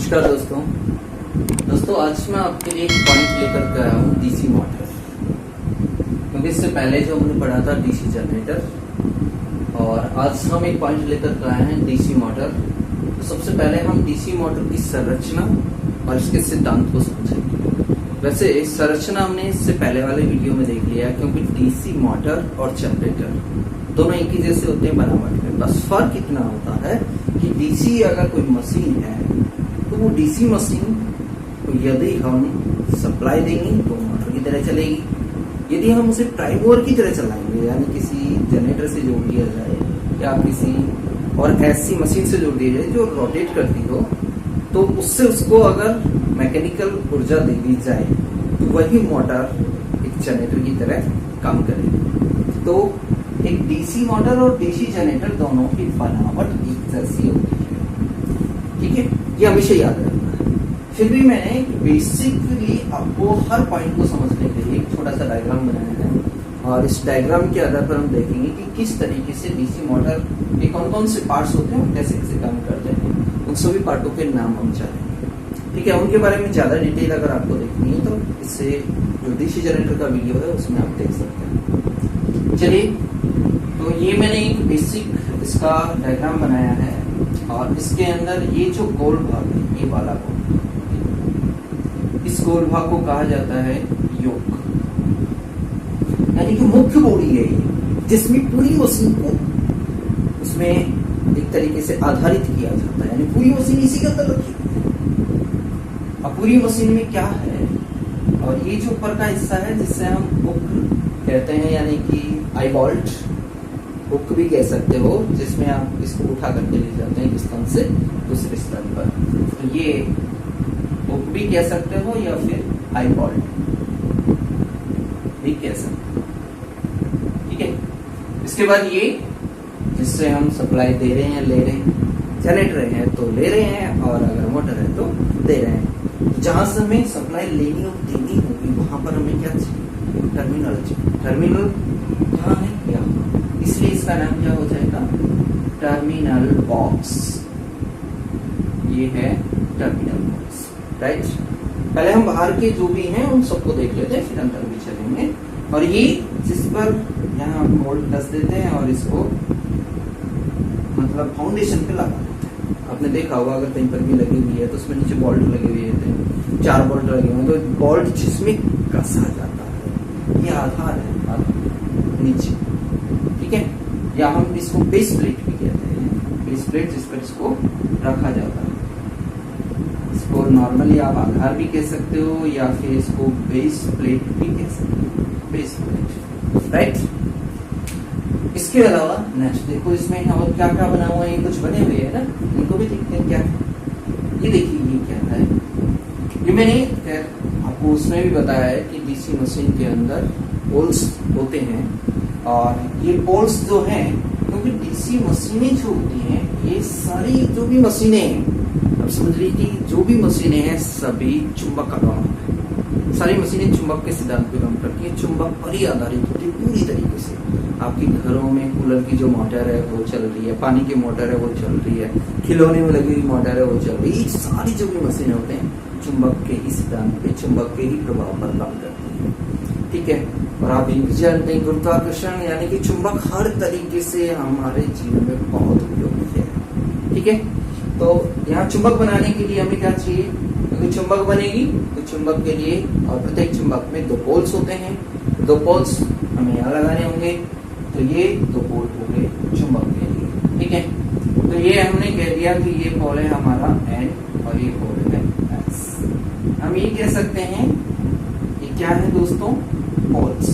नमस्कार दोस्तों आज मैं आपके लिए एक पॉइंट लेकर के आया हूँ डीसी मोटर। क्योंकि इससे पहले जो हमने पढ़ा था डीसी जनरेटर, और आज हम एक पॉइंट लेकर के आए हैं डीसी मोटर। तो सबसे पहले हम डीसी मोटर की संरचना और इसके सिद्धांत को समझेंगे। वैसे संरचना हमने इससे पहले वाले वीडियो में देख लिया, क्योंकि डीसी मोटर और जनरेटर दोनों एक ही जैसे होते हैं बनावट में। बस फर्क इतना होता है कि डीसी अगर कोई मशीन है तो वो डीसी मशीन को यदि हम सप्लाई देंगे तो मोटर की तरह चलेगी। यदि हम उसे प्राइम मूवर की तरह चलाएंगे, यानी किसी जनरेटर से जोड़ दिया जाए या किसी और ऐसी मशीन से जोड़ दिया जाए जो रोटेट करती हो, तो उससे उसको अगर मैकेनिकल ऊर्जा दे दी जाए तो वही मोटर एक जनरेटर की तरह काम करेगी। तो एक डीसी मोटर और डीसी जनरेटर दोनों की बनावट एक जैसी होती है, ठीक है, ये हमेशा याद रखना है। फिर भी मैंने बेसिकली आपको हर पॉइंट को समझने के लिए एक छोटा सा डायग्राम बनाया है, और इस डायग्राम के आधार पर हम देखेंगे कि किस तरीके से डीसी मोटर के कौन कौन से पार्ट्स होते हैं और कैसे कैसे काम करते हैं। उन सभी पार्टों के नाम हम जानेंगे, ठीक है। उनके बारे में ज्यादा डिटेल अगर आपको देखनी है तो इससे जो डीसी जनरेटर का वीडियो है उसमें आप देख सकते हैं। चलिए, तो ये मैंने एक बेसिक इसका डायग्राम बनाया है, और इसके अंदर ये जो गोल भाग है, ये वाला गोल, इस गोल भाग को कहा जाता है योक, यानी कि मुख्य बॉडी है ये, जिसमें पूरी मशीन को उसमें एक तरीके से आधारित किया जाता है, यानी पूरी मशीन इसी के अंदर रखी है। अब पूरी मशीन में क्या है, और ये जो ऊपर का हिस्सा है जिससे हम हुक कहते हैं, यानी कि आई बोल्ट, हुक भी कह सकते हो, जिसमें आप इसको उठा करके ले जाते हैं एक स्थान से दूसरे स्थान पर, तो ये हुक भी कह सकते हो या फिर आई बोल्ट भी कह सकते हो, ठीक है। इसके बाद ये जिससे हम सप्लाई दे रहे हैं, ले रहे हैं, जनरेटर है तो ले रहे हैं, और अगर मोटर है तो दे रहे हैं। जहां से हमें सप्लाई लेनी और देनी होगी वहां पर हमें क्या चाहिए, टर्मिनल चाहिए। टर्मिनल कहाँ है, यहाँ, इसलिए इसका नाम क्या हो जाएगा, टर्मिनल बॉक्स। ये है टर्मिनल बॉक्स, राइट। पहले हम बाहर के जो भी हैं उन सबको देख लेते हैं, फिर अंदर भी चलेंगे। और ये जिस पर यहाँ हम बोल्ट कस देते हैं और इसको मतलब फाउंडेशन पे लगा देते हैं। आपने देखा होगा अगर कहीं पर भी लगी हुई है तो उसमें नीचे बोल्ट लगे हुए थे, 4 बोल्ट लगे हुए हैं, तो बोल्ट जिसमें कसा जाता है, ये आधार है नीचे, ठीक है। या हम इसको बेस प्लेट भी कहते हैं, बेस प्लेट जिस पर इसको रखा जाता है। इसको नॉर्मली आप आधार भी कह सकते हो या फिर इसको बेस प्लेट भी कह सकते हो, बेस प्लेट, राइट। इसके अलावा नेक्स्ट देखो, इसमें और क्या क्या बना हुआ है, ये कुछ बने हुए हैं ना, इनको भी देखते हैं क्या है। ये देखिए, ये क्या है, ये मैंने आपको उसमें भी बताया है कि डीसी मशीन के अंदर पोल्स होते हैं, और ये पोल्स जो हैं, क्योंकि डीसी मशीनें जो होती हैं, ये सारी जो भी मशीनें हैं, अब समझ लीजिए कि जो भी मशीनें हैं सभी चुंबक का काम है। सारी मशीनें चुंबक के सिद्धांत पे काम करती है, चुंबक पर ही आधारित होती है पूरी तरीके से। आपके घरों में कूलर की जो मोटर है वो चल रही है, पानी की मोटर है वो चल रही है, खिलौने में लगी हुई मोटर है वो चल रही है। ये सारी जो भी मशीनें होते हैं चुंबक के ही सिद्धांत पे, चुंबक के ही प्रभाव पर काम करती है, ठीक है। और आप ये भी जानते हैं गुरुत्वाकर्षण यानी कि चुंबक हर तरीके से हमारे जीवन में बहुत उपयोगी है, ठीक है। तो यहाँ चुंबक बनाने के लिए हमें क्या चाहिए, क्योंकि चुंबक बनेगी तो चुंबक के लिए, और प्रत्येक चुंबक में 2 पोल्स होते हैं, 2 पोल्स हमें यहाँ लगाने होंगे, तो ये 2 पोल हो गए चुंबक के लिए, ठीक है। तो ये हमने कह दिया कि ये पोल है हमारा N और ये पोल है S। हम ये कह सकते हैं ये क्या है दोस्तों, पोल्स।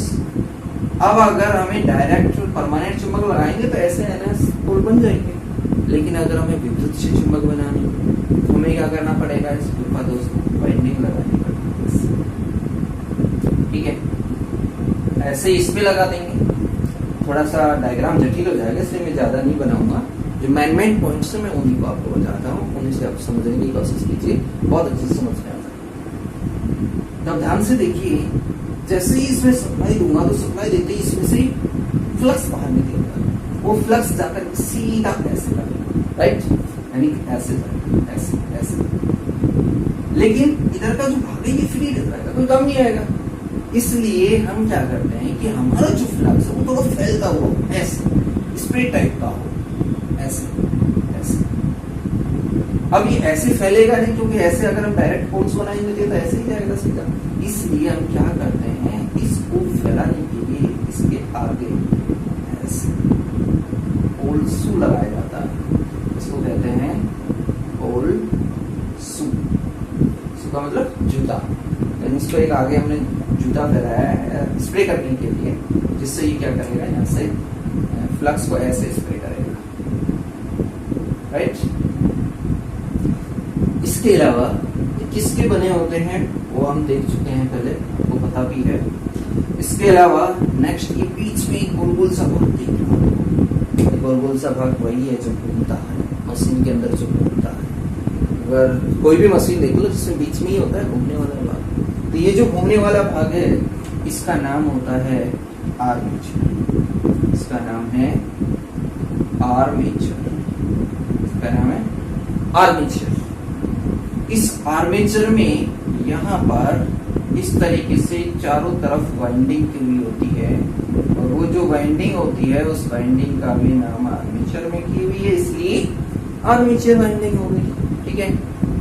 अब अगर हमें डायरेक्ट परमानेंट चुंबक लगाएंगे तो ऐसे NS पोल बन जाएंगे, लेकिन अगर हमें विद्युत से चुंबक बनानी है तो हमें क्या करना पड़ेगा, इसके ऊपर दोस्तों वाइंडिंग लगानी पड़ेगी, ठीक है। ऐसे इस पे लगा देंगे, थोड़ा सा डायग्राम जटिल हो जाएगा इसलिए मैं ज्यादा नहीं बनाऊंगा। जो मेन पॉइंट्स है मैं उन्हीं को आपको बताता हूँ, उन्हीं से आप समझने की कोशिश कीजिए, बहुत अच्छे से समझ में आता है। तब ध्यान से देखिए, जैसे ही इसमें सप्लाई दूंगा तो सप्लाई देते ही इसमें से फ्लक्स बाहर निकलेगा, वो फ्लक्स जाकर सीधा ऐसे लगेगा, राइट, यानी ऐसे ऐसे ऐसे लेकिन इधर का जो भाग है ये फ्री रहता है, कोई काम नहीं आएगा। इसलिए हम क्या करते हैं कि हमारा जो फ्लक्स है वो थोड़ा फैलता हो, ऐसे स्प्रे टाइप का हो, ऐसे ऐसे। अब ये ऐसे फैलेगा नहीं, क्योंकि ऐसे अगर हम डायरेक्ट होल्स बनाएंगे तो ऐसे ही जाएगा सीधा। इसलिए हम क्या करते हैं, इसको फैलाने के लिए इसके आगे ऐसे होल्सू लगाया जाता है, इसको कहते हैं होल्सू। इसका मतलब जूता, यानी इसको एक आगे हमने जूता फैलाया है स्प्रे करने के लिए, जिससे ये क्या करेगा, यहाँ से फ्लक्स को ऐसे स्प्रे करेगा, राइट। इसके अलावा किसके बने होते हैं वो हम देख चुके हैं पहले, वो पता भी है। इसके अलावा नेक्स्ट ये बीच में गोल सा भाग देख रहा हूं, गोल सा भाग वही है जो घूमता है मशीन के अंदर, जो घूमता है। अगर कोई भी मशीन देख लो जिसमें बीच में ही होता है घूमने वाला भाग, तो ये जो घूमने वाला भाग है इसका नाम होता है आर्मेचर। इसका नाम है आर्मेचर, इसका नाम है आर्मेचर। इस आर्मेचर में यहाँ पर इस तरीके से चारों तरफ वाइंडिंग की हुई होती है, और वो जो वाइंडिंग होती है उस वाइंडिंग का भी नाम आर्मेचर में की हुई है, इसलिए आर्मेचर वाइंडिंग हो गई, ठीक है।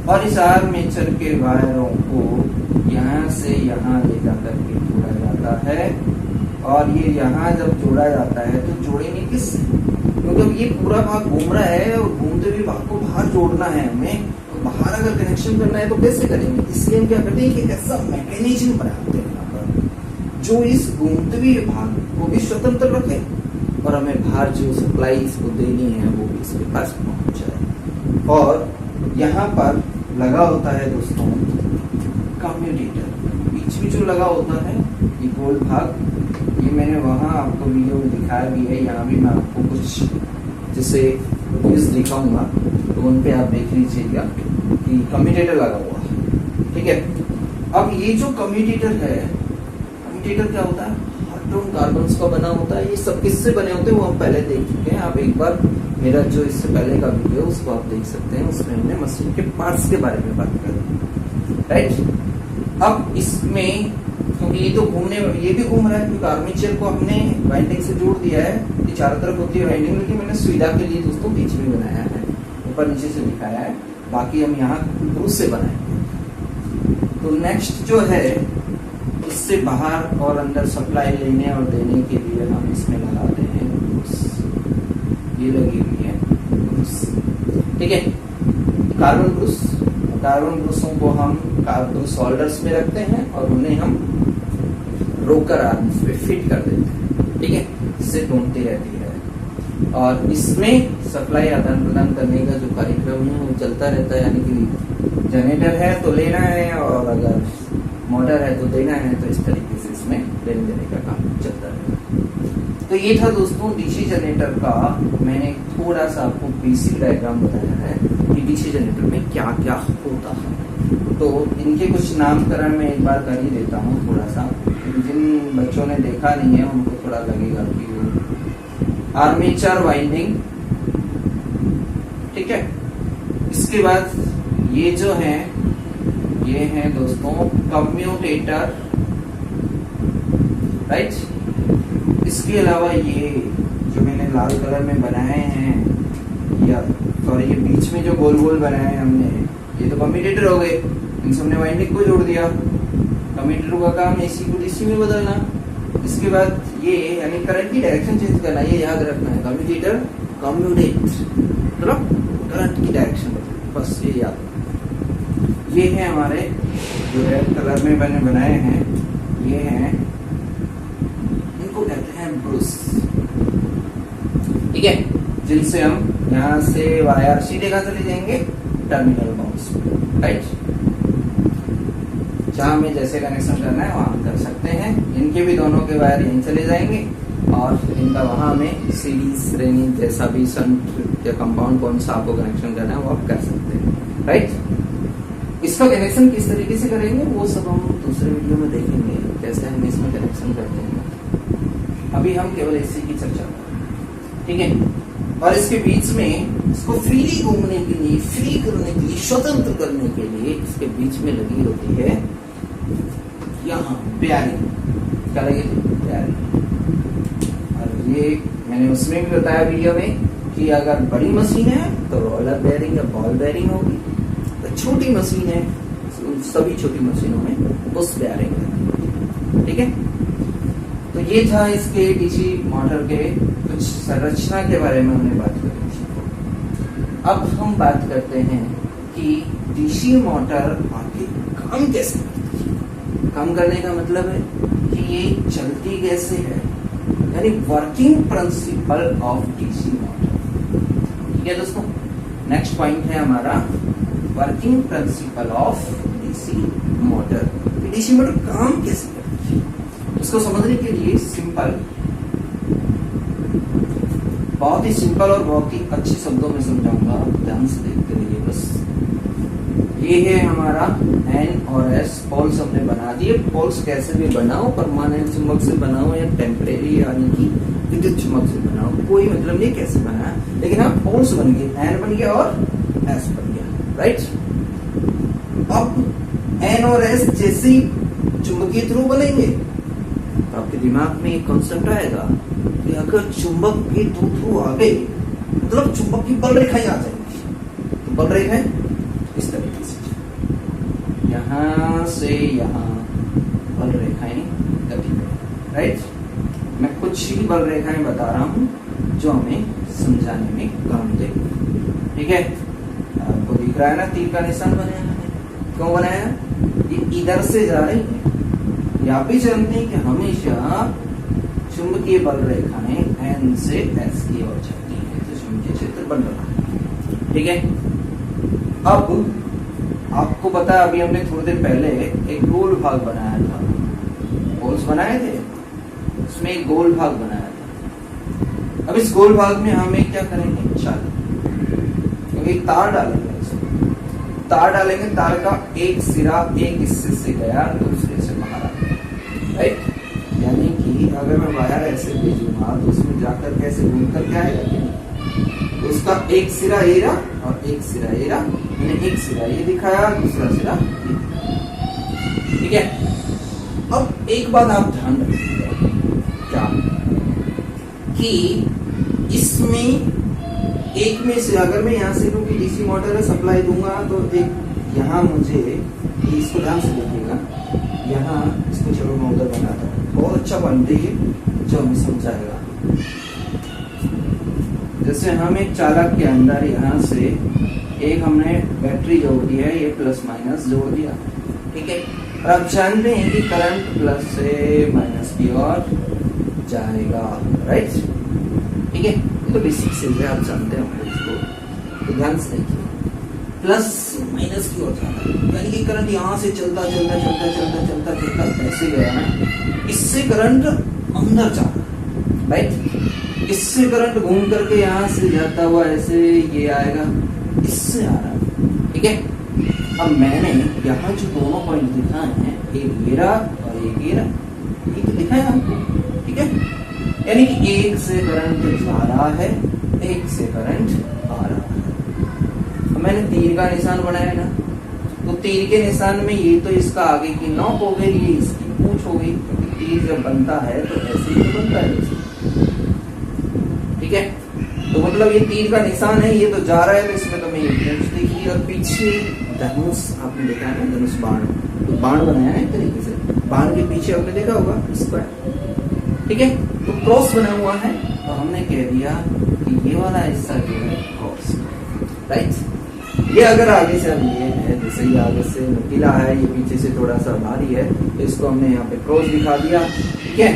और इस आर्मेचर के वायरों को यहाँ से यहाँ ले जाकर के जोड़ा जाता है, और ये यहाँ जब जोड़ा जाता है तो जोड़ेंगे किससे, क्योंकि ये पूरा भाग घूम रहा है और घूमते हुए भाग को बाहर जोड़ना है हमें, बाहर अगर कनेक्शन करना है तो कैसे करेंगे। इसलिए हम क्या करते हैं कि ऐसा मैकेनिज्म बनाते हैं यहाँ पर जो इस घूमते हुए भाग को भी स्वतंत्र रखे, और हमें बाहर जो सप्लाई इसको देनी है वो भी इसके पास पहुंच जाए। और यहाँ पर लगा होता है दोस्तों कम्यूटेटर, बीच में जो लगा होता है ये गोल भाग, ये मैंने वहाँ आपको वीडियो में दिखाया भी है, यहाँ भी मैं आपको कुछ जैसे न्यूज दिखाऊंगा तो उन पे आप देख लीजिएगा कि कम्यूटेटर लगा हुआ है, ठीक है। अब ये जो कम्यूटेटर है, कम्यूटेटर क्या होता है, हार्टोन कार्बन्स का बना होता है। ये सब किससे बने होते हैं वो हम पहले देख चुके हैं, आप एक बार मेरा जो इससे पहले का वीडियो उसको आप देख सकते हैं, उसमें हमने मशीन के पार्ट्स के बारे में बात करी, राइट। अब इसमें क्योंकि ये तो घूमने, ये भी घूम रहा है क्योंकि आर्मेचर को हमने वाइंडिंग से जोड़ दिया है, ये चारों तरफ होती है वाइंडिंग, लेकिन मैंने सुविधा के लिए दोस्तों बीच में बनाया है, ऊपर नीचे से दिखाया है, बाकी हम यहाँ ब्रूस से बनाएंगे। तो नेक्स्ट जो है इससे बाहर और अंदर सप्लाई लेने और देने के लिए हम इसमें लगाते हैं ब्रूस, ये लगी हुई है ब्रूस, ठीक है। कार्बन ब्रूस, कार्बन ब्रूसों को हम ब्रूस होल्डर्स में रखते हैं और उन्हें हम रोकर आर्म्स पे फिट कर देते हैं, ठीक है, इससे घूमती रहती है। और इसमें सप्लाई आदान प्रदान करने का जो कार्यक्रम है वो चलता रहता है, यानी कि जनरेटर है तो लेना है और अगर मोटर है तो देना है, तो इस तरीके से इसमें लेने देने का काम चलता है। तो ये था दोस्तों डीसी जनरेटर का, मैंने थोड़ा सा आपको बेसिक डायग्राम बताया है कि डीसी जनरेटर में क्या क्या होता है। तो इनके कुछ नामकरण मैं एक बार कर ही देता हूँ थोड़ा सा, जिन बच्चों ने देखा नहीं है उनको थोड़ा लगेगा कि वो आर्मेचर वाइंडिंग, ठीक है। इसके बाद ये जो है ये है दोस्तों कम्यूटेटर, राइट। इसके अलावा ये जो मैंने लाल कलर में बनाए हैं, या सॉरी ये बीच में जो गोल गोल बनाए हैं हमने, ये तो कम्यूटेटर हो गए, इन सबने वाइंडिंग को जोड़ दिया। कम्यूटेटर का काम एसी को डीसी में बदलना। इसके बाद ये यानी करंट की डायरेक्शन चेंज करना, ये याद रखना है, कम्यूटेटर कम्यूटेट मतलब करंट की डायरेक्शन बदलना, बस ये याद रखना। ये है हमारे जो रेड कलर में मैंने बनाए हैं, ये हैं, इनको कहते हैं ब्रूस, ठीक है, जिनसे हम यहाँ से वायर सीधे कहाँ चले जाएंगे, टर्मिनल बाउंस, राइट। जहाँ में जैसे कनेक्शन करना है वहां कर सकते हैं। इनके भी दोनों के वायर यहीं चले जाएंगे और इनका वहां में सीरीज श्रेणी जैसा भी शंट या कंपाउंड कौन सा आपको कनेक्शन करना है वो आप कर सकते हैं, राइट। इसका कनेक्शन किस तरीके से करेंगे वो सब हम दूसरे वीडियो में देखेंगे, कैसे हम इसमें कनेक्शन करते हैं। अभी हम केवल एसी की चर्चा करें, ठीक है। और इसके बीच में इसको फ्रीली घूमने के लिए, फ्री करने के लिए, स्वतंत्र करने के लिए इसके बीच में लगी होती है यहाँ बेयरिंग। क्या लगी? बेयरिंग। और ये मैंने उसमें भी बताया वीडियो में कि अगर बड़ी मशीन है तो रोलर बेयरिंग या बॉल बेयरिंग होगी, तो छोटी मशीन है सभी छोटी मशीनों में बुश बेयरिंग है। ठीक है, तो ये था इसके डीसी मोटर के कुछ संरचना के बारे में हमने बात करी थी। अब हम बात करते हैं कि डीसी मोटर आखिर काम कैसे करती है। काम करने का मतलब है कि ये चलती कैसे है, यानी working principle of DC motor. ठीक है दोस्तों, नेक्स्ट पॉइंट है हमारा working principle of DC motor. DC motor काम कैसे करती है इसको समझने के लिए बहुत ही सिंपल और बहुत ही अच्छे शब्दों में समझाऊंगा, ध्यान से देखते रहिए बस। ये है हमारा एन और एस पोल्स हमने बना दिए। पोल्स कैसे भी बनाओ, परमानेंट चुंबक से बनाओ या टेम्परेरी यानी कि विद्युत चुंबक से बनाओ, कोई मतलब नहीं कैसे बनाया, लेकिन हाँ पोल्स बन गए, एन बन गया और एस बन गया। राइट, अब एन और एस जैसे चुंबकीय ध्रुव बनेंगे तो आपके दिमाग में एक कॉन्सेप्ट आएगा कि अगर चुंबक के दो ध्रुव आ गए मतलब चुंबक की बल रेखाएं आ जाएंगी। तो बल रेखाएं इस तरीके से यहां से यहां बल रेखाएं गति करें। राइट, मैं कुछ ही बल रेखाएं बता रहा हूं जो हमें समझाने में काम देगी। ठीक है, आपको दिख रहा है ना तीर का निशान बनाया है। क्यों बनाया? ये इधर से जा रही है, यहाँ पे जानते हैं कि हमेशा चुंबकीय बल रेखाएं एन से एस की ओर चलती है, तो चुंबकीय क्षेत्र बन रहा है। ठीक है, अब आपको पता है अभी हमने थोड़ी देर पहले एक गोल भाग बनाया था, गोल्स बनाए थे, उसमें एक गोल भाग बनाया था। अब इस गोल भाग में हम क्या करेंगे, क्योंकि एक तार डालेंगे, तार डालेंगे, तार का एक सिरा एक हिस्से से गया दूसरे से बाहर आ गया। राइट, यानी कि अगर मैं वायर ऐसे भेजूंगा तो उसमें जाकर कैसे घूम कर क्या आएगा, उसका एक सिरा ये रहा और एक सिरा ये रहा, मैंने एक सिरा ये दिखाया दूसरा सिरा ये। ठीक है, अब एक बात आप ध्यान रखिएगा क्या कि इसमें एक में से अगर मैं यहाँ से क्योंकि डीसी मोटर है सप्लाई दूंगा तो एक यहाँ मुझे इसको ध्यान से देखिएगा, यहाँ इसको चलो मैं उधर बनाता हूँ, बहुत अच्छा बनते है जो हमें समझाएगा। जैसे हम एक चालक के अंदर यहाँ से एक हमने बैटरी जोड़ दी है, ये प्लस माइनस जोड़ दिया। ठीक है, और आप जानते हैं कि करंट प्लस से माइनस की ओर जाएगा। राइट, ठीक है, तो बेसिक चीज है, आप जानते हैं इसको, तो ध्यान से देखिए, प्लस माइनस की ओर जाना यानी कि करंट यहाँ से चलता चलता चलता चलता चलता चलता ऐसे गया ना, इससे करंट अंदर जा रहा। राइट, इससे करंट घूम करके यहाँ से जाता हुआ ऐसे ये आएगा, इससे आ रहा। ठीक है, अब मैंने यहाँ जो दोनों पॉइंट दिखाए हैं, एक ये रहा और एक ये रहा, ये तो दिखाया आपको। ठीक है, यानी कि एक से करंट जा रहा है, एक से करंट आ रहा है। मैंने तीर का निशान बनाया ना, तो तीर के निशान में ये तो इसका आगे की नोक हो गई, ये इसकी पूंछ हो गई, क्योंकि तीर जब बनता है तो ऐसे ही तो बनता है। ठीक है, तो मतलब ये तीर का निशान है, ये तो जा रहा है, तो इसमें तो मैं ये पूंछ देखी, और पीछे धनुष आपने देखा है ना, धनुष बाण, तो बाण बनाया है एक तरीके से, बाण के पीछे आपने देखा होगा स्क्वायर। ठीक है, तो क्रॉस बना हुआ है, तो हमने कह दिया कि ये वाला हिस्सा जो है क्रॉस। राइट, ये अगर आगे से अब ये है, जैसे ये आगे से नुकीला है, ये पीछे से थोड़ा सा भारी है, तो इसको हमने यहाँ पे क्रॉस दिखा दिया। ठीक है,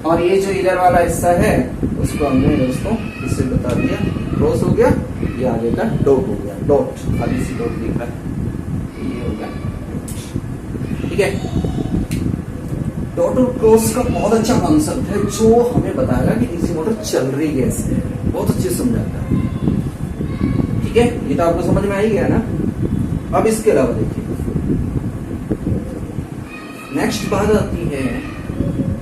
और ये जो इधर वाला हिस्सा है उसको हमने दोस्तों इससे बता दिया, क्रॉस हो गया, ये आगे का डॉट हो गया, डॉट आगे से डॉट दिख रहा है, ये हो गया। ठीक है, डॉट और क्रॉस का बहुत अच्छा कॉन्सेप्ट है जो हमें बताएगा कि डीसी मोटर चल रही कैसे है, बहुत अच्छे से समझाता है। ठीक है, ये तो आपको समझ में आ ही गया ना। अब इसके अलावा देखिए, नेक्स्ट बात आती है,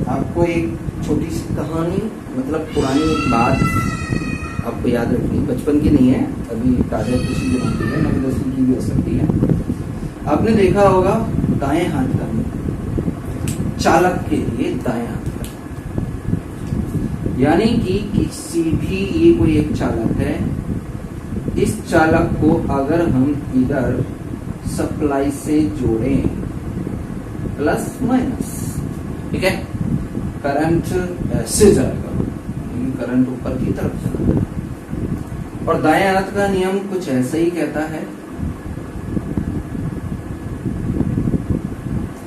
आपको एक छोटी सी कहानी, मतलब पुरानी बात आपको याद रखनी, बचपन की नहीं है, अभी ताजा किसी दिनों की है, 9-10 की भी हो सकती है। आपने देखा होगा दाएं हाथ का नियम, चालक के लिए दाएं हाथ का, यानी कि किसी भी, ये कोई एक चालक है, इस चालक को अगर हम इधर सप्लाई से जोड़ें प्लस माइनस, ठीक है, करंट ऐसे जाएगा, करंट ऊपर की तरफ जाएगा। और दाएं हाथ का नियम कुछ ऐसा ही कहता है,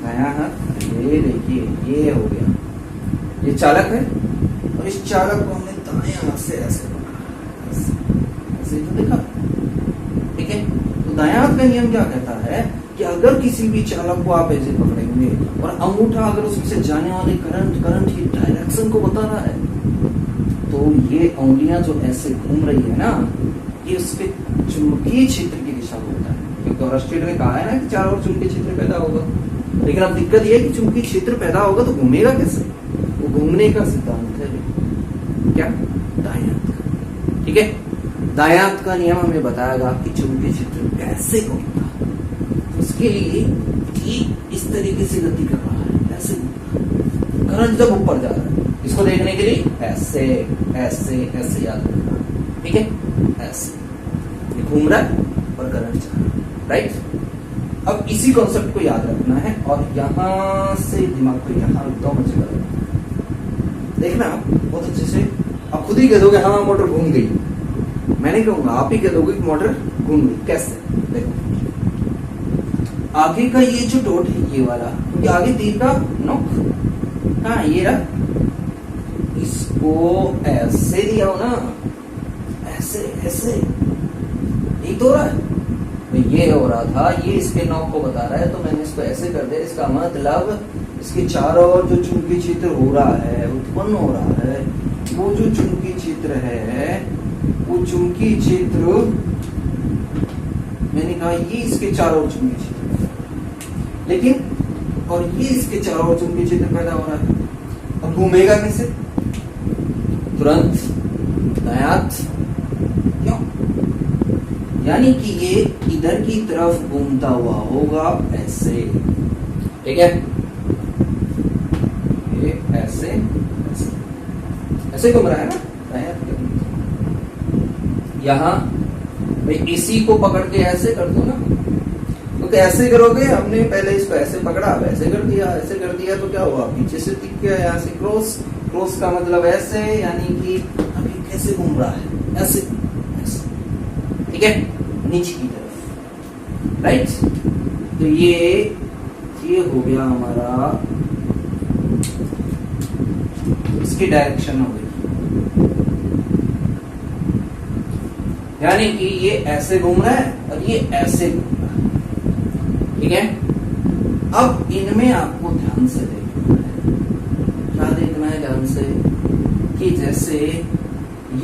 दायां हाथ, ये देखिए ये हो गया, ये चालक है और इस चालक को हमने दाएं हाथ से ऐसे पकड़ा, ऐसे तो देखा, ठीक है। तो दायां हाथ का नियम क्या कहता है कि अगर किसी भी चालक को आप ऐसे पकड़ेंगे और अंगूठा अगर उससे जाने वाले करंट की डायरेक्शन को बता रहा है, तो ये उंगलियां जो ऐसे घूम रही है ना, ये उसके चुंबकीय क्षेत्र की दिशा को होता है। क्योंकि ऑरस्टेड ने कहा है ना कि चारों ओर चुंबकीय क्षेत्र पैदा होगा, लेकिन अब दिक्कत ये है कि चुंबकीय क्षेत्र पैदा होगा तो घूमेगा कैसे, वो घूमने का सिद्धांत है क्या, दायां हाथ का, ठीक है। दायां हाथ का नियम हमें बताएगा कि चुंबकीय क्षेत्र कैसे घूमता, उसके लिए कि इस तरीके से गति कर रहा है, ऐसे करंट जब ऊपर जा रहा है, इसको देखने के लिए ऐसे ऐसे ऐसे याद रखना, ठीक है, ऐसे घूम रहा है और करंट जा रहा है, राइट। अब इसी कॉन्सेप्ट को याद रखना है और यहां से दिमाग को यहां एकदम अच्छे कर देखना, बहुत अच्छे से आप खुद ही कह दोगे हाँ मोटर घूम गई, मैं नहीं कहूंगा, आप ही कह दोगे कि मोटर घूम गई। कैसे, देखो आगे का ये जो डॉट है ये वाला, क्योंकि आगे तीर का नोक, हाँ ये रहा, इसको ऐसे दिया हो ना, ऐसे ऐसे, एक तो हो रहा है, तो ये हो रहा था, ये इसके नोक को बता रहा है, तो मैंने इसको ऐसे कर दिया। इसका मतलब इसके चारों ओर जो चुंबकीय क्षेत्र हो रहा है, उत्पन्न हो रहा है, वो जो चुंबकीय क्षेत्र है, वो चुंबकीय क्षेत्र, मैंने कहा ये इसके चारों ओर चुंबकीय क्षेत्र, लेकिन और ये इसके चारों ओर चुंबकीय क्षेत्र पैदा हो रहा है। अब घूमेगा कैसे, तुरंत दायां हाथ, क्यों, यानी कि ये इधर की तरफ घूमता हुआ होगा ऐसे, ठीक है, ये ऐसे ऐसे ऐसे घूम रहा है ना दायां हाथ, यहां मैं इसी को पकड़ के ऐसे कर दूं ना, तो कैसे करोगे, हमने पहले इसको ऐसे पकड़ा, अब ऐसे कर दिया, ऐसे कर दिया, तो क्या हुआ, पीछे से दिख गया, यहाँ से क्रॉस, क्रॉस का मतलब ऐसे, यानी कि अभी कैसे घूम रहा है, ऐसे ऐसे, ठीक है, नीचे की तरफ, राइट। तो ये हो गया हमारा, इसकी डायरेक्शन हो गई, यानी कि ये ऐसे घूम रहा है और ये ऐसे घूम रहा है, ठीक है। अब इनमें आपको ध्यान से देखना है, क्या देखना है ध्यान से, कि जैसे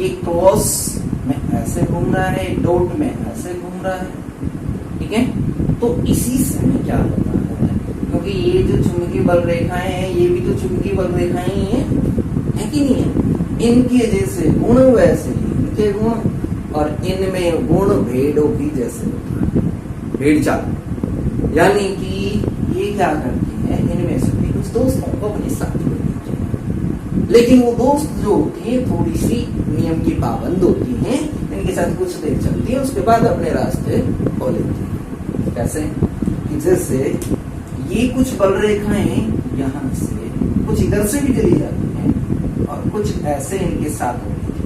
ये क्रॉस में ऐसे घूम रहा है, डॉट में ऐसे घूम रहा है, ठीक है। तो इसी से हमें क्या होता है, क्योंकि ये जो चुंबकीय बल रेखाएं हैं, ये भी तो चुंबकीय बल रेखाएं ही है कि नहीं है, इनके जैसे गुण वैसे ही इनके गुण, और इनमें गुण भेड़ों की जैसे होता है, भेड़ चाल, यानी कि ये क्या करती है, इनमें से भी कुछ दोस्तों को अपने साथ में लेती है, लेकिन वो दोस्त जो होती है थोड़ी सी नियम की पाबंद होती हैं, इनके साथ कुछ देर चलती है, उसके बाद अपने रास्ते खो लेती है। कैसे, कि जैसे ये कुछ बल रेखाएं यहाँ से कुछ इधर से भी चली जाती हैं और कुछ ऐसे इनके साथ होती है,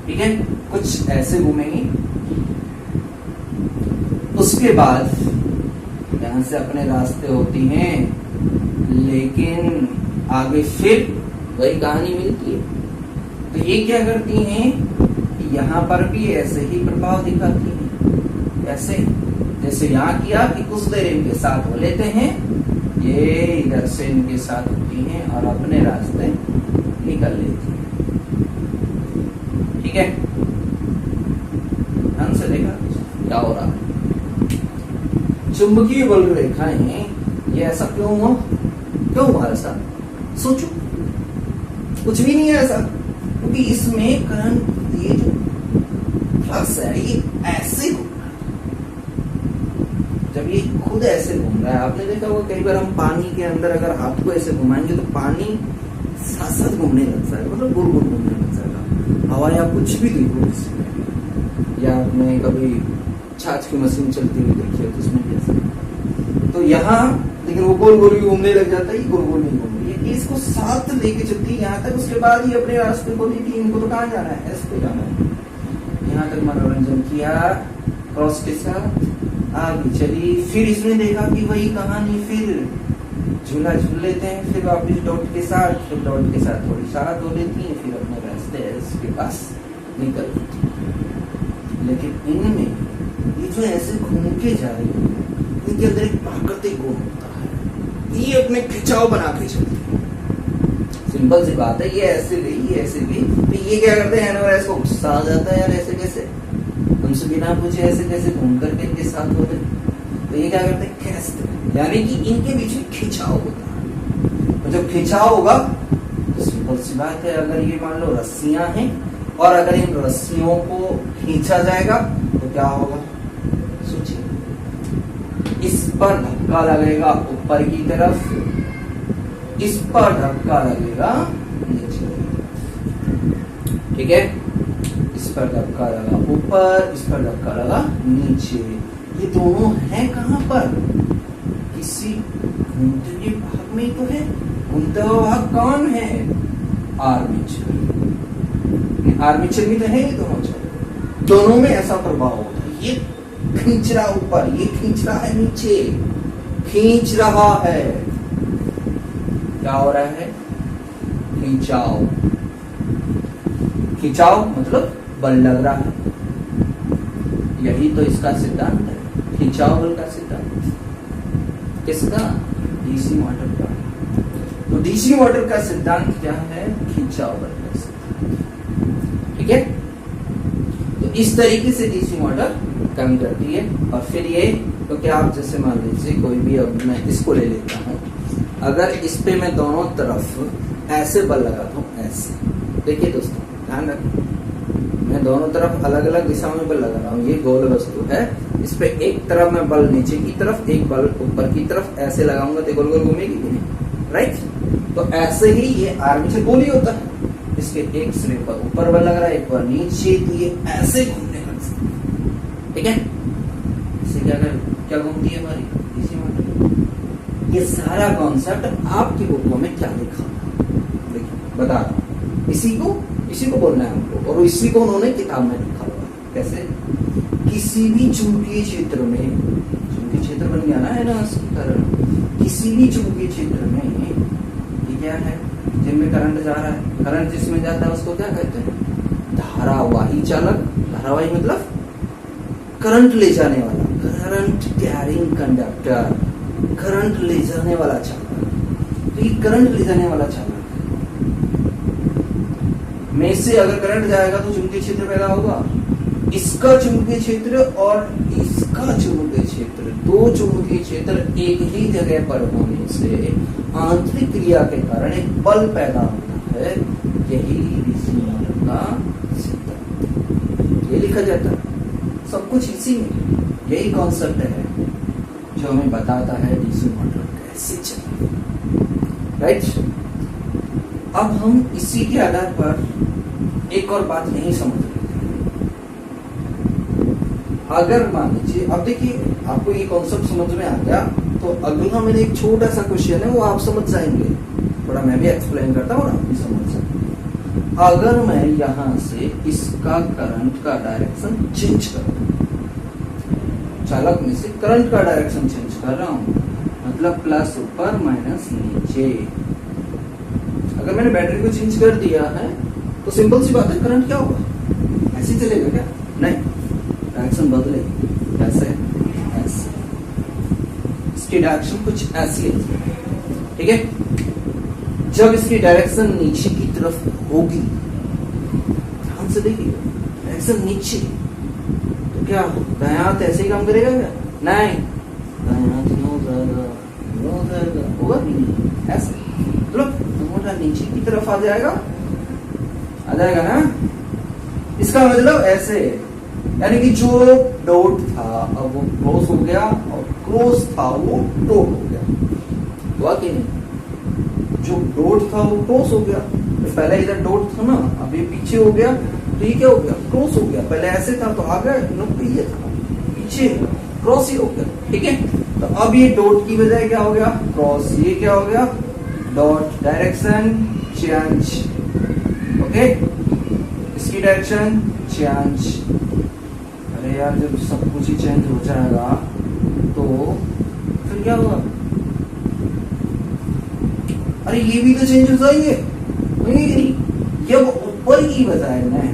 ठीक है, कुछ ऐसे घूमेंगी, उसके बाद यहां से अपने रास्ते होती हैं, लेकिन आगे फिर वही कहानी मिलती है। तो ये क्या करती हैं, यहाँ पर भी ऐसे ही प्रभाव दिखाती हैं, कैसे, जैसे यहाँ किया कि कुछ देर इनके साथ हो लेते हैं, ये इधर से इनके साथ होती हैं और अपने रास्ते निकल लेती हैं, ठीक है। ध्यान से देखा क्या हो रहा है, चुंबकीय बल रेखाएं, ये ऐसा क्यों हुआ, क्यों हुआ ऐसा, सोचो, कुछ भी नहीं है ऐसा, क्योंकि इसमें करंट, ये जो फ्लक्स है ये ऐसे घूम रहा है। जब ये खुद ऐसे घूम रहा है, आपने देखा होगा कई बार हम पानी के अंदर अगर हाथ को ऐसे घुमाएंगे तो पानी साथ साथ घूमने लगता है, मतलब गोल गोल घूमने लग जाएगा। हवा या कुछ भी देखो इसमें, या आपने कभी छाछ की मशीन चलती हुई देखी है तो उसमें भी ऐसा। तो यहाँ लेकिन वो गोल गोल भी घूमने लग जाता है, ये गोल गोल नहीं घूम रही है, इसको साथ लेके चलती है यहाँ तक। उसके बाद ये अपने रास्ते को देखिए, इनको तो कहाँ जाना है, ऐसे जाना है। यहाँ तक मनोरंजन किया क्रॉस के साथ, आगे चली, फिर इसने देखा कि वही कहानी, फिर झूला झूल लेते हैं, फिर वापिस डॉट के साथ, फिर डॉट के साथ थोड़ी साथ हो लेती है, फिर अपने रास्ते इसके पास निकल जाती है। लेकिन इनमें ये जो ऐसे घूम के जा रही है, इनके अंदर एक प्राकृतिक गुण होता है, ये अपने खिंचाव बना के चलती है। सिंपल सी बात है, ये ऐसे गई, ये ऐसे गई, तो ये क्या करते हैं, एनोरेस को गुस्सा आ जाता है, यार ऐसे कैसे, तुमसे बिना पूछे ऐसे कैसे घूम करके इनके साथ हो रहे। तो ये क्या करते हैं, खींचते हैं, यानी कि इनके बीच में खिंचाव होता है। तो जब खिंचाव होगा तो सिंपल सी बात है, अगर ये मान लो रस्सियां हैं और अगर इन रस्सियों को खींचा जाएगा तो क्या होगा, सोचिए, इस पर धक्का लगेगा ऊपर की तरफ, इस पर धक्का लगेगा नीचे, ठीक है, इस पर धक्का लगा ऊपर, इस पर धक्का लगा नीचे। ये दोनों है कहां पर, किसी घूमते हुए भाग में ही तो है। घूमता हुआ भाग कौन है, आर्मेचर। आर्मेचर में तो है ये दोनों में ऐसा प्रभाव होता है। ये खींच रहा ऊपर, ये खींच रहा है नीचे, खींच रहा है, क्या हो रहा है, खिंचाव। खिंचाव मतलब बल लग रहा है, यही तो इसका सिद्धांत है, खिंचाव बल का सिद्धांत। किसका, डीसी मोटर का। तो डीसी मोटर का सिद्धांत क्या है, खिंचाव बल का सिद्धांत, ठीक है। तो इस तरीके से डीसी मोटर काम करती है। और फिर ये, तो क्या आप जैसे मान लीजिए कोई भी, अब मैं इसको ले लेता हूं, अगर इस पे मैं दोनों तरफ ऐसे बल लगाता हूं, ऐसे, देखिए दोस्तों ध्यान रखें, मैं दोनों तरफ अलग अलग दिशा में बल लगा रहा हूँ। ये गोल वस्तु है, इस पे एक तरफ मैं बल नीचे की तरफ, एक बल ऊपर की तरफ ऐसे लगाऊंगा तो गोल गोल घूमेगी कि नहीं, राइट। तो ऐसे ही ये आर्मेचर गोल ही होता है, इसके एक सिरे पर ऊपर बल लग रहा है, एक पर नीचे, तो ये ऐसे घूमने लग सकता है, ठीक है। इससे क्या घूमती है हमारी डीसी मोटर। ये सारा कॉन्सेप्ट आपकी बुकों में क्या लिखा हुआ, देखिए बता रहा हूँ, इसी को बोलना है हमको, और इसी को उन्होंने किताब में लिखा हुआ है। कैसे, किसी भी चुंबकीय क्षेत्र में, चुंबकीय क्षेत्र बन गया ना इसके कारण, किसी भी चुंबकीय क्षेत्र में ये क्या है, जिनमें करंट जा रहा है, करंट जिसमें जाता है उसको क्या कहते हैं, धारावाही चालक। धारावाही मतलब करंट ले जाने वाला, करंट कैरिंग कंडक्टर, करंट ले जाने वाला चालक। तो ये करंट ले जाने वाला चालक में से अगर करंट जाएगा तो चुंबकीय क्षेत्र पैदा होगा। इसका चुंबकीय क्षेत्र और इसका चुंबकीय क्षेत्र, दो चुंबकीय क्षेत्र एक ही जगह पर होने से आंतरिक क्रिया के कारण एक बल पैदा होता है। यही डीसी मोटर का सिद्धांत, ये लिखा जाता है सब कुछ इसी में, यही कॉन्सेप्ट है जो हमें बताता है डीसी मोटर कैसे चले, राइट। अब हम इसी के आधार पर एक और बात नहीं समझ रहे। अगर मान लीजिए, अब देखिए आपको ये कॉन्सेप्ट समझ में आ गया, तो अगला मेरे एक छोटा सा क्वेश्चन है, वो आप समझ जाएंगे, थोड़ा मैं भी एक्सप्लेन करता हूँ और आप भी समझ सकते। अगर मैं यहां से इसका करंट का डायरेक्शन चेंज कर दूं, चालक में से करंट का डायरेक्शन चेंज कर रहा हूं, मतलब प्लस ऊपर माइनस नीचे। अगर मैंने बैटरी को चेंज कर दिया है तो सिंपल सी बात है, करंट क्या होगा, ऐसे चलेगा क्या, नहीं, डायरेक्शन बदलेगी। कैसे, ऐसे, इसकी डायरेक्शन कुछ ऐसी है, ठीक है। जब इसकी डायरेक्शन नीचे की तरफ होगी, ध्यान से देखिए, डायरेक्शन नीचे, तो क्या दायां हाथ ऐसे ही काम करेगा क्या, नहीं, दायां हाथ यूं हो जाएगा, होगा भी नहीं, ऐसे, मतलब मोटा नीचे की तरफ आ जाएगा आ जाएगा ना। इसका मतलब ऐसे, यानी कि जो डॉट था अब वो क्रॉस हो गया और क्रॉस था वो डॉट हो गया, हुआ कि नहीं? जो डॉट था वो क्रॉस हो गया, तो पहले इधर डॉट था ना, अब ये पीछे हो गया, तो ये क्या हो गया? क्रॉस हो गया। पहले ऐसे था तो आगे ये था, पीछे क्रॉस ही हो गया, ठीक है। तो अब ये डॉट की बजाय क्या हो गया? क्रॉस। ये क्या हो गया? डॉट। डायरेक्शन चेंज, ओके, इसकी डायरेक्शन चेंज। अरे यार जब सब कुछ ही चेंज हो जाएगा तो फिर क्या होगा? अरे ये भी तो चेंज हो जाएंगे, जब ऊपर की बजाय मैं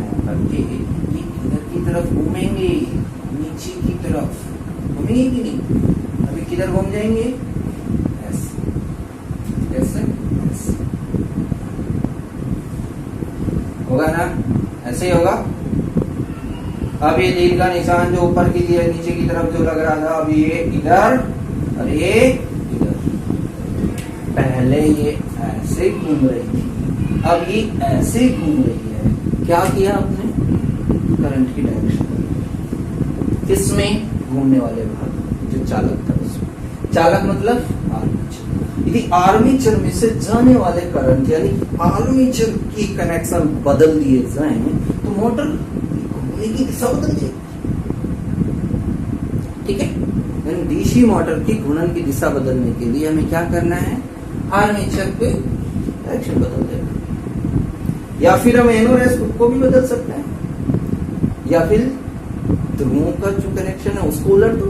ये किधर की तरफ घूमेंगे? नीचे की तरफ घूमेंगे कि नहीं? अभी किधर घूम जाएंगे? ऐसे ऐसे ऐसे, होगा ना? ऐसे ही होगा। अब ये तीर का निशान जो ऊपर की दिया नीचे की तरफ जो लग रहा था, अब ये इधर और ये इधर। पहले ये ऐसे घूम रही थी, अब ये ऐसे घूम रही है। क्या किया आपने? करंट की डायरेक्शन किसमें? घूमने वाले भाग जो चालक था उसमें। चालक मतलब आर्मेचर। यदि आर्मेचर में से जाने वाले करंट यानी आर्मेचर की कनेक्शन बदल दिए जाएं तो मोटर घूमने की दिशा बदल जाएगी, ठीक है। यानी डीसी मोटर की घूर्णन की दिशा बदलने के लिए हमें क्या करना है? आर्मेचर पे डायरेक्शन बदल देना, या फिर हम एन और एस को भी बदल सकते हैं, या फिर ध्रुवों का जो कनेक्शन है उसको उलट दो।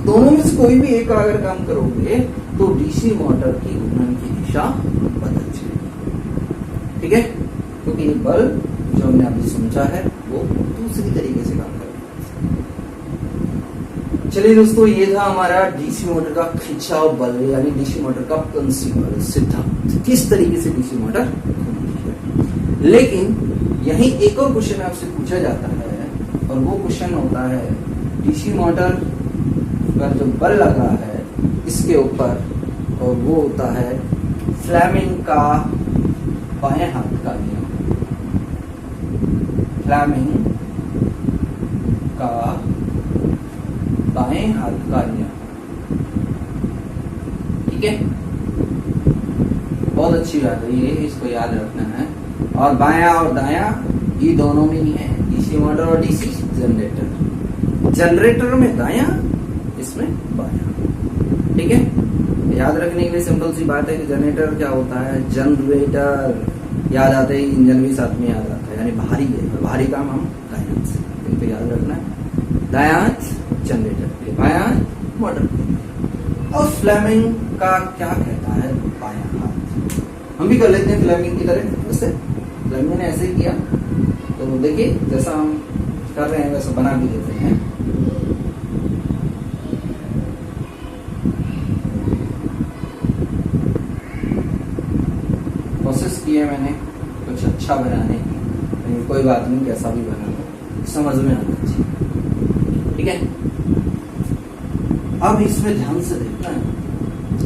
दोनों में से कोई भी एक अगर काम करोगे तो डीसी मोटर की घूर्णन की दिशा बदल जाएगी, ठीक है। क्योंकि ये बल जो हमने अभी समझा है वो दूसरी तरीके से काम करेगा। चलिए दोस्तों, ये था हमारा डीसी मोटर का खिंचाव बल यानी डीसी मोटर का प्रिंसिपल, सिद्धांत, किस तरीके से डीसी मोटर घूमती है। लेकिन यही एक और क्वेश्चन आपसे पूछा जाता है और वो क्वेश्चन होता है डीसी मोटर पर जो बल लगा है इसके ऊपर, और वो होता है फ्लेमिंग का बाएं हाथ का नियम। फ्लेमिंग का बाएं हाथ का नियम, ठीक है। बहुत अच्छी बात है, ये इसको याद रखना है। और बायां और दायां ये दोनों में ही है, डीसी मोटर और डीसी जनरेटर। जनरेटर में दायां, इसमें बायां, ठीक है। याद रखने के लिए सिंपल सी बात है कि जनरेटर क्या होता है? जनरेटर याद आते ही इंजन भी साथ में याद आता है, यानी भारी है, भारी काम हम दायां से, इनको याद रखना है। दायां जनरेटर, बायां मोटर। और फ्लेमिंग का क्या कहता है? बायां हाथ। हम भी कर लेते हैं फ्लेमिंग की तरह, वैसे फ्लेमिंग ने ऐसे ही किया, तो देखिए जैसा हम कर रहे हैं वैसा बना भी देते हैं। कोशिश की है मैंने कुछ अच्छा बनाने की, लेकिन कोई बात नहीं, कैसा भी बना लो समझ में आना चाहिए, ठीक है। अब इसमें ध्यान से देखना है,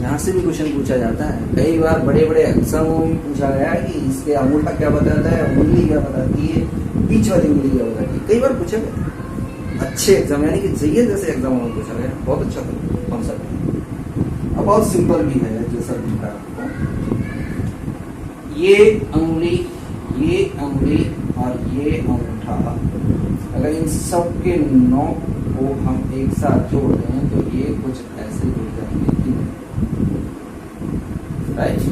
यहाँ से भी क्वेश्चन पूछा जाता है। कई बार बड़े बड़े एग्जामों में पूछा गया है कि इसके अंगूठा क्या बताता है, उंगली क्या बताती है, बीच वाली उंगली क्या बताती है। कई बार पूछा गया अच्छे एग्जाम, यानी कि जैसे जैसे एग्जामों में पूछा गया, बहुत अच्छा कॉन्सेप्ट है। अब बहुत सिंपल भी है, जैसा दिखा आपको, ये अंगुली और ये अंगूठा, अगर इन सब के नोक को हम एक साथ जोड़ दें तो ये कुछ ऐसे जुड़ जाएंगे, राइट।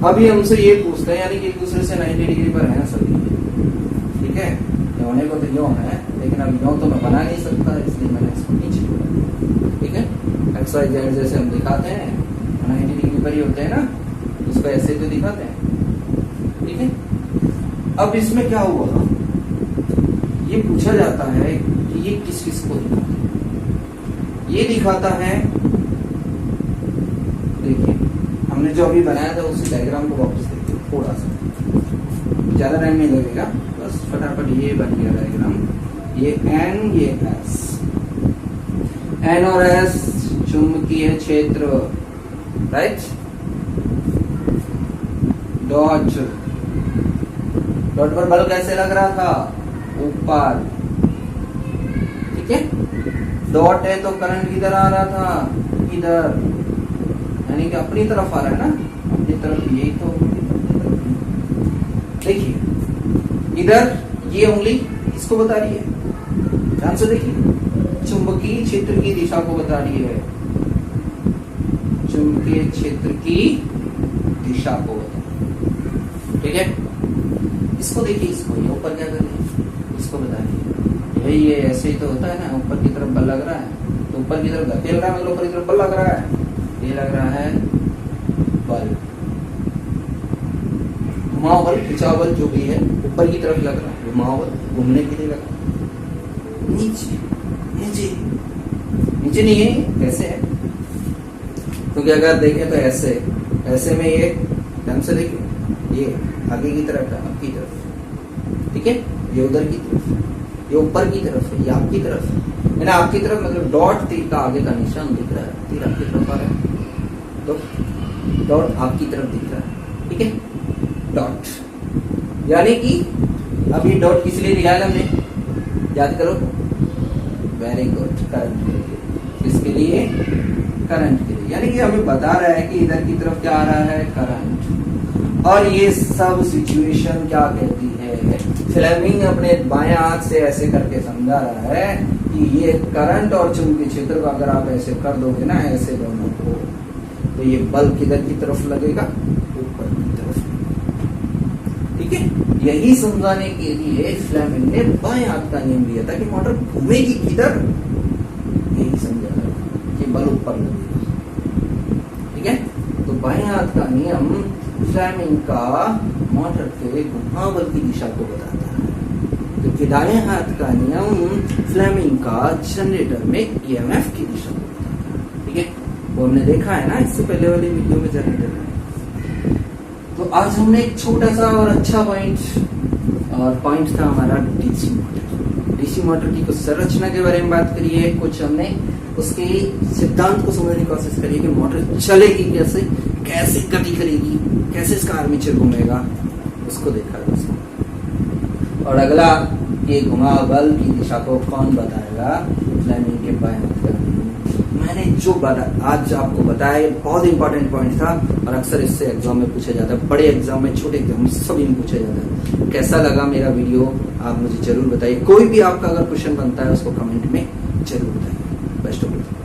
अभी हमसे ये पूछते हैं, यानी कि एक दूसरे से 90 डिग्री पर है सभी, ठीक है। होने को तो यूं है, लेकिन अब यूं तो मैं बना नहीं सकता, इसलिए मैंने इसको नीचे जोड़ा, ठीक है। एक्स वाई जेड जैसे हम दिखाते हैं 90 डिग्री पर ही होते हैं ना, उसको ऐसे तो दिखाते हैं, ठीक है। अब इसमें क्या हुआ, ये पूछा जाता है कि ये किस किस को दिखाता है। ये दिखाता है, देखिए हमने जो अभी बनाया था उसी डायग्राम को वापस देखिए, थोड़ा सा, ज्यादा टाइम नहीं लगेगा, बस फटाफट ये बन गया डायग्राम। ये एन, ये एस, एन और एस चुंबकीय क्षेत्र, राइट। डॉट डॉट पर बल कैसे लग रहा था, ऊपर, ठीक है। डॉट है तो करंट किधर आ रहा था, इधर, यानी कि अपनी तरफ आ रहा है ना, अपनी तरफ, यही तो देखिए इधर ये उंगली किसको बता रही है, ध्यान से देखिए, चुंबकीय क्षेत्र की दिशा को बता रही है, चुंबकीय क्षेत्र की दिशा को बता रही है, ठीक है। इसको देखिए, इसको ये ऊपर क्या कर रही है, इसको बता रही है, भाई ये ऐसे ही तो होता है ना, ऊपर की तरफ बल लग रहा है तो ऊपर की तरफ धकेल रहा है, मतलब ऊपर की तरफ बल लग रहा है, ये लग रहा है बल, घुमाव बल, खिंचाव बल जो भी है ऊपर की तरफ लग रहा है, घुमाव बल घूमने के लिए लग रहा है, नीचे नीचे नीचे नहीं है, कैसे है, क्योंकि अगर देखें तो ऐसे, ऐसे में ये ध्यान से देखिए, ये आगे की तरफ है, आपकी तरफ, ठीक है, ये उधर की तरफ, ये ऊपर की तरफ है, ये आपकी तरफ है ना, आपकी तरफ मतलब डॉट तीर का आगे का निशान दिख रहा है, तीर आपकी तरफ आ रहा है तो डॉट आपकी तरफ दिख रहा है, ठीक है, डॉट, यानी कि अब ये डॉट किस लिए दिखाया हमने, याद करो, वेरी गुड, करंट के लिए, किसके लिए, करंट के लिए, यानी कि हमें बता रहा है कि इधर की तरफ क्या आ रहा है, करंट, और ये सब सिचुएशन क्या कहती है, फ्लेमिंग अपने बाएं हाथ से ऐसे करके समझा रहा है कि ये करंट और चुंबकीय क्षेत्र को अगर आप ऐसे कर दोगे ना, ऐसे दोनों को, तो ये बल किधर की तरफ लगेगा, ऊपर की तरफ, ठीक है। यही समझाने के लिए फ्लेमिंग ने बाएं हाथ का नियम दिया था कि मोटर घूमेगी किधर, यही समझा रहा है कि बल ऊपर लगेगा, ठीक है। तो बाएं हाथ का नियम फ्लेमिंग का मोटर के घुमाव बल की दिशा को बताता है, जबकि दाएं हाथ का नियम फ्लेमिंग का जनरेटर में ईएमएफ की दिशा को बताता है, ठीक है। वो हमने देखा है ना इससे पहले वाली वीडियो में जनरेटर में। तो आज हमने एक छोटा सा और अच्छा पॉइंट था हमारा डीसी मोटर। डीसी मोटर की कुछ संरचना के बारे में बात करी है, कुछ हमने उसके सिद्धांत को समझने की कोशिश करी कि मोटर चलेगी कैसे, कैसे गति करेगी, कैसे इसका आर्मेचर घूमेगा, उसको देखा दोस्तों। और अगला, ये घुमाव बल की दिशा को कौन बताएगा, फ्लेमिंग के बाएं हाथ का। मैंने जो आज आपको बताया बहुत इंपॉर्टेंट पॉइंट था, और अक्सर इससे एग्जाम में पूछा जाता है, बड़े एग्जाम में, छोटे एग्जाम में, सभी में पूछा जाता है। कैसा लगा मेरा वीडियो आप मुझे जरूर बताइए, कोई भी आपका अगर क्वेश्चन बनता है उसको कमेंट में जरूर बताइए। Best of luck.